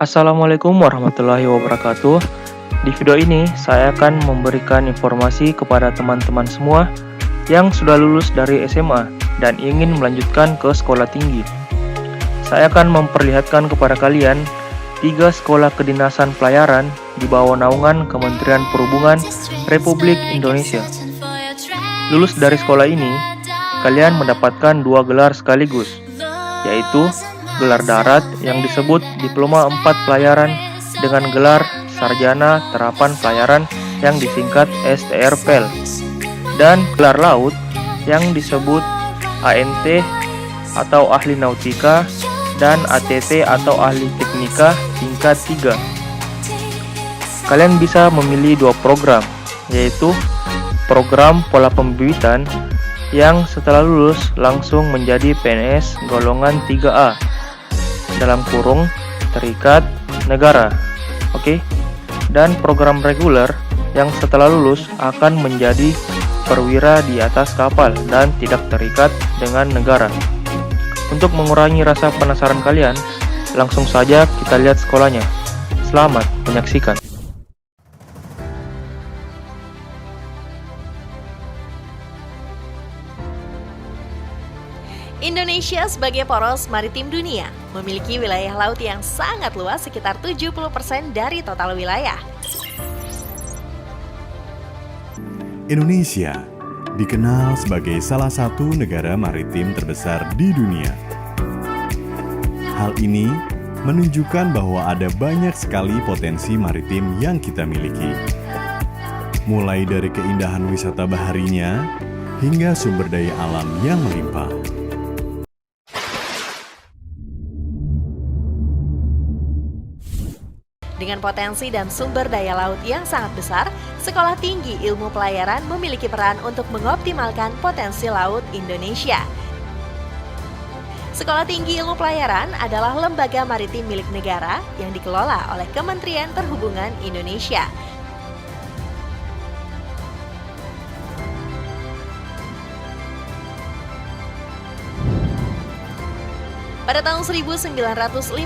Assalamualaikum warahmatullahi wabarakatuh. Di video ini, saya akan memberikan informasi kepada teman-teman semua yang sudah lulus dari SMA dan ingin melanjutkan ke sekolah tinggi. Saya akan memperlihatkan kepada kalian 3 sekolah kedinasan pelayaran di bawah naungan Kementerian Perhubungan Republik Indonesia. Lulus dari sekolah ini, kalian mendapatkan 2 gelar sekaligus, yaitu gelar darat yang disebut Diploma 4 Pelayaran dengan gelar Sarjana Terapan Pelayaran yang disingkat STRPEL, dan gelar laut yang disebut ANT atau Ahli Nautika dan ATT atau Ahli Teknika tingkat 3. Kalian bisa memilih 2 program, yaitu program pola pembibitan yang setelah lulus langsung menjadi PNS golongan 3A dalam kurung terikat negara. Oke. Dan program reguler yang setelah lulus akan menjadi perwira di atas kapal dan tidak terikat dengan negara. Untuk mengurangi rasa penasaran kalian, langsung saja kita lihat sekolahnya. Selamat menyaksikan. Indonesia sebagai poros maritim dunia memiliki wilayah laut yang sangat luas, sekitar 70% dari total wilayah. Indonesia dikenal sebagai salah satu negara maritim terbesar di dunia. Hal ini menunjukkan bahwa ada banyak sekali potensi maritim yang kita miliki. Mulai dari keindahan wisata baharinya hingga sumber daya alam yang melimpah. Dengan potensi dan sumber daya laut yang sangat besar, Sekolah Tinggi Ilmu Pelayaran memiliki peran untuk mengoptimalkan potensi laut Indonesia. Sekolah Tinggi Ilmu Pelayaran adalah lembaga maritim milik negara yang dikelola oleh Kementerian Perhubungan Indonesia. Pada tahun 1953,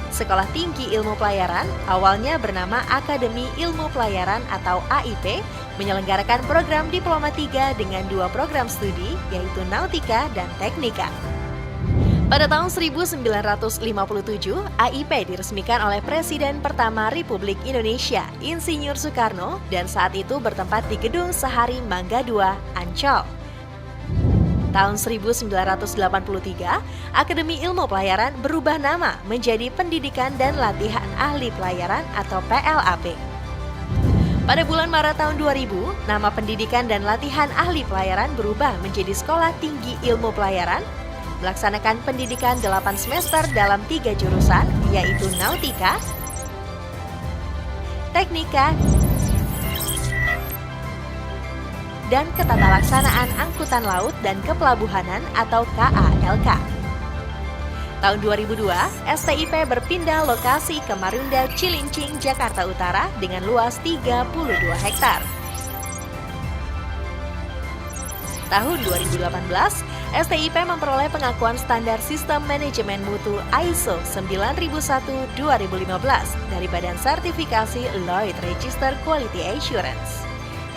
Sekolah Tinggi Ilmu Pelayaran, awalnya bernama Akademi Ilmu Pelayaran atau AIP, menyelenggarakan program Diploma 3 dengan 2 program studi, yaitu Nautika dan Teknika. Pada tahun 1957, AIP diresmikan oleh Presiden pertama Republik Indonesia, Insinyur Soekarno, dan saat itu bertempat di Gedung Sahari Mangga II, Ancol. Tahun 1983, Akademi Ilmu Pelayaran berubah nama menjadi Pendidikan dan Latihan Ahli Pelayaran atau PLAP. Pada bulan Maret tahun 2000, nama Pendidikan dan Latihan Ahli Pelayaran berubah menjadi Sekolah Tinggi Ilmu Pelayaran, melaksanakan pendidikan 8 semester dalam 3 jurusan, yaitu Nautika, Teknika, dan Ketatalaksanaan Angkutan Laut dan Kepelabuhanan atau KALK. Tahun 2002, STIP berpindah lokasi ke Marunda, Cilincing, Jakarta Utara dengan luas 32 hektar. Tahun 2018, STIP memperoleh pengakuan standar Sistem Manajemen Mutu ISO 9001-2015 dari Badan Sertifikasi Lloyd Register Quality Assurance.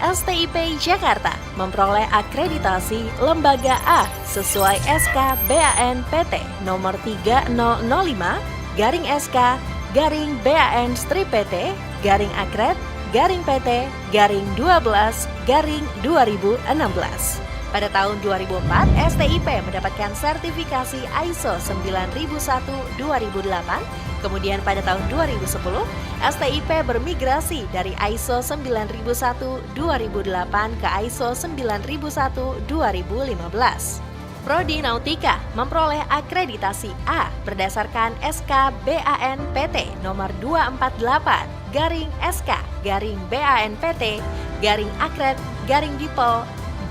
STIP Jakarta memperoleh akreditasi Lembaga A sesuai SK BAN PT nomor 3005-SK-BAN-PT /ACRET/PT/12/2016. Pada tahun 2004, STIP mendapatkan sertifikasi ISO 9001-2008. Kemudian pada tahun 2010, STIP bermigrasi dari ISO 9001-2008 ke ISO 9001-2015. Prodi Nautika memperoleh akreditasi A berdasarkan SK BAN-PT nomor 248/SK-BAN-PT/ACRET-Dipol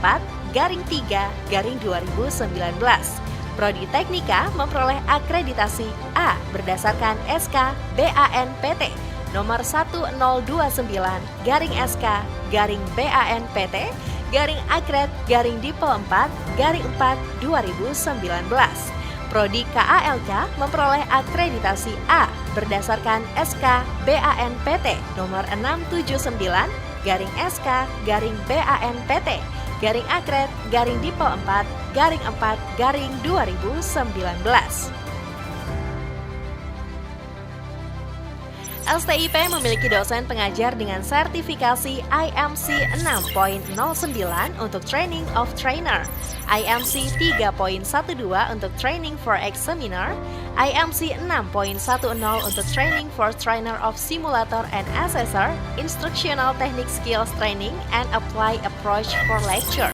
4/3/2019. Prodi Teknika memperoleh akreditasi A berdasarkan SK BAN-PT nomor 1029/SK-BAN-PT/ACRET-Dipol 4/4/2019. Prodi KALK memperoleh akreditasi A berdasarkan SK BANPT nomor 679-SK/BANPT/Dipel 4/4/2019. STIP memiliki dosen pengajar dengan sertifikasi IMC 6.09 untuk Training of Trainer, IMC 3.12 untuk Training for Examiner, IMC 6.10 untuk Training for Trainer of Simulator and Assessor, Instructional Technique Skills Training, and Apply Approach for Lecture.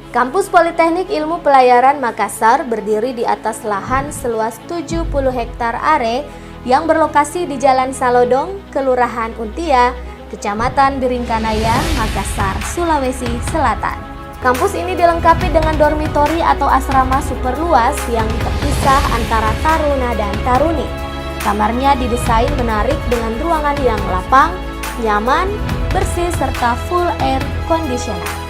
Kampus Politeknik Ilmu Pelayaran Makassar berdiri di atas lahan seluas 70 hektar are yang berlokasi di Jalan Salodong, Kelurahan Untia, Kecamatan Biringkanaya, Makassar, Sulawesi Selatan. Kampus ini dilengkapi dengan dormitori atau asrama super luas yang terpisah antara taruna dan taruni. Kamarnya didesain menarik dengan ruangan yang lapang, nyaman, bersih, serta full air conditioner.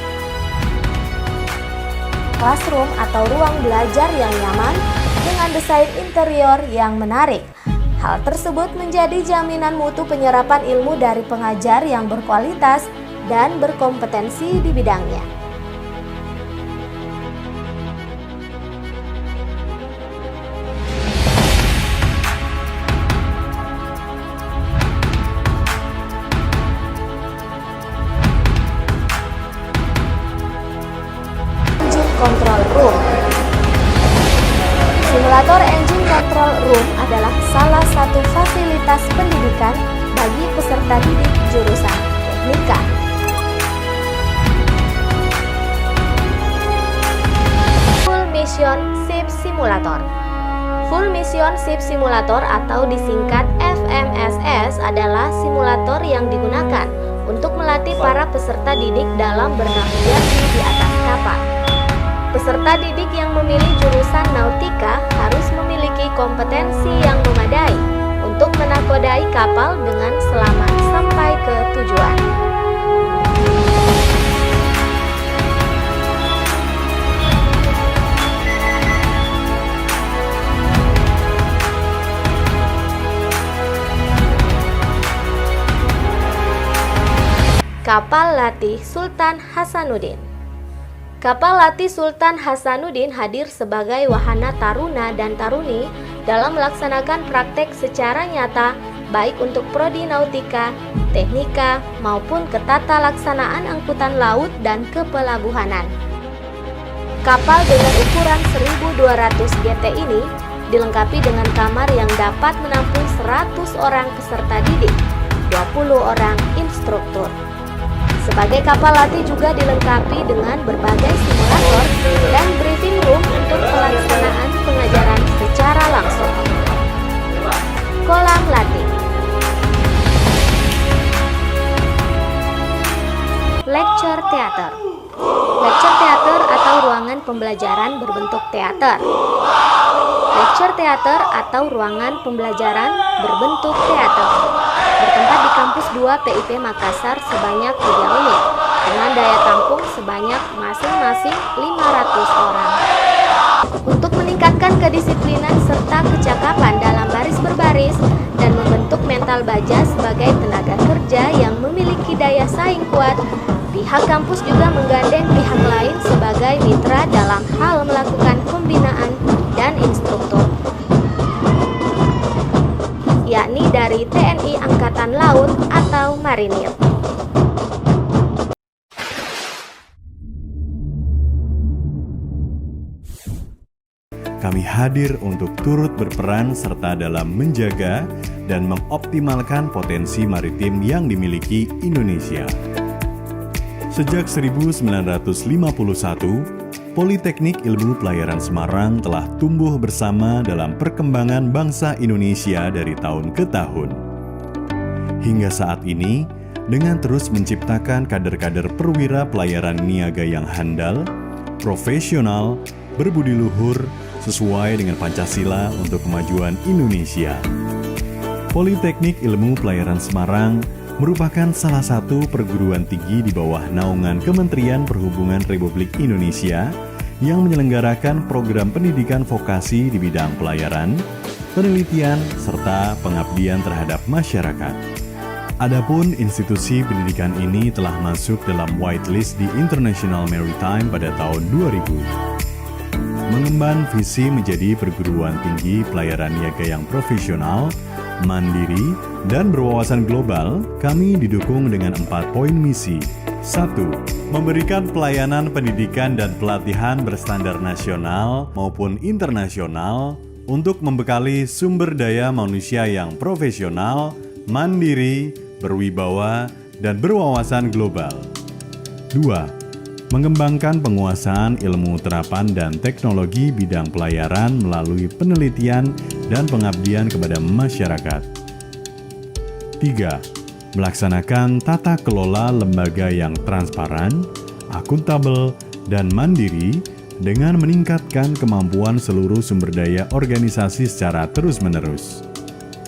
Classroom atau ruang belajar yang nyaman dengan desain interior yang menarik. Hal tersebut menjadi jaminan mutu penyerapan ilmu dari pengajar yang berkualitas dan berkompetensi di bidangnya. Control Room. Simulator Engine Control Room adalah salah satu fasilitas pendidikan bagi peserta didik jurusan teknika. Full Mission Ship Simulator. Full Mission Ship Simulator atau disingkat FMSS adalah simulator yang digunakan untuk melatih para peserta didik dalam bernavigasi di atas kapal. Peserta didik yang memilih jurusan nautika harus memiliki kompetensi yang memadai untuk menakodai kapal dengan selamat sampai ke tujuan. Kapal latih Sultan Hasanuddin. Kapal latih Sultan Hasanuddin hadir sebagai wahana taruna dan taruni dalam melaksanakan praktek secara nyata baik untuk prodi nautika, teknika, maupun ketata laksanaan angkutan laut dan kepelabuhanan. Kapal dengan ukuran 1200 GT ini dilengkapi dengan kamar yang dapat menampung 100 orang peserta didik, 20 orang instruktur. Sebagai kapal latih juga dilengkapi dengan berbagai simulator dan briefing room untuk pelaksanaan pengajaran secara langsung. Kolam latih. Lecture Theater. Lecture Theater atau ruangan pembelajaran berbentuk teater. Lecture Theater atau ruangan pembelajaran berbentuk teater bertempat di kampus 2 PIP Makassar sebanyak 3 unit dengan daya tampung sebanyak masing-masing 500 orang. Untuk meningkatkan kedisiplinan serta kecakapan dalam baris berbaris dan membentuk mental baja sebagai tenaga kerja yang memiliki daya saing kuat, pihak kampus juga menggandeng pihak lain sebagai mitra dalam hal melakukan pembinaan dan instruktur, yakni dari TNI Angkatan Laut atau Marinir. Kami hadir untuk turut berperan serta dalam menjaga dan mengoptimalkan potensi maritim yang dimiliki Indonesia. Sejak 1951, Politeknik Ilmu Pelayaran Semarang telah tumbuh bersama dalam perkembangan bangsa Indonesia dari tahun ke tahun. Hingga saat ini, dengan terus menciptakan kader-kader perwira pelayaran niaga yang handal, profesional, berbudi luhur, sesuai dengan Pancasila untuk kemajuan Indonesia. Politeknik Ilmu Pelayaran Semarang merupakan salah satu perguruan tinggi di bawah naungan Kementerian Perhubungan Republik Indonesia yang menyelenggarakan program pendidikan vokasi di bidang pelayaran, penelitian, serta pengabdian terhadap masyarakat. Adapun institusi pendidikan ini telah masuk dalam whitelist di International Maritime pada tahun 2000. Mengemban visi menjadi perguruan tinggi pelayaran niaga yang profesional, mandiri, dan berwawasan global, kami didukung dengan 4 poin misi. 1. Memberikan pelayanan pendidikan dan pelatihan berstandar nasional maupun internasional untuk membekali sumber daya manusia yang profesional, mandiri, berwibawa, dan berwawasan global. 2. Mengembangkan penguasaan ilmu terapan dan teknologi bidang pelayaran melalui penelitian dan pengabdian kepada masyarakat. 3. Melaksanakan tata kelola lembaga yang transparan, akuntabel, dan mandiri dengan meningkatkan kemampuan seluruh sumber daya organisasi secara terus-menerus.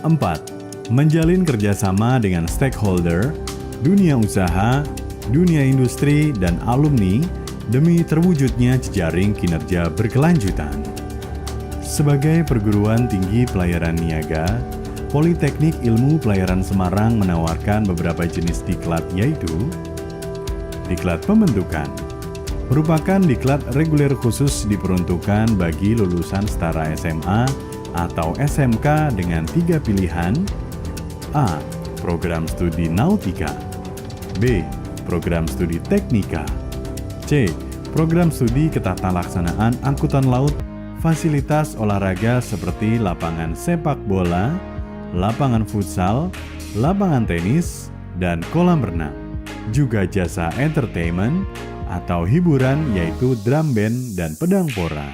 4. Menjalin kerjasama dengan stakeholder, dunia usaha, dunia industri, dan alumni demi terwujudnya jejaring kinerja berkelanjutan. Sebagai perguruan tinggi pelayaran niaga, Politeknik Ilmu Pelayaran Semarang menawarkan beberapa jenis diklat, yaitu diklat pembentukan, merupakan diklat reguler khusus diperuntukkan bagi lulusan setara SMA atau SMK dengan 3 pilihan: A. Program studi nautika, B. Program studi teknika, C. Program studi ketatalaksanaan angkutan laut, fasilitas olahraga seperti lapangan sepak bola, lapangan futsal, lapangan tenis, dan kolam renang. Juga jasa entertainment atau hiburan yaitu drum band dan pedang pora.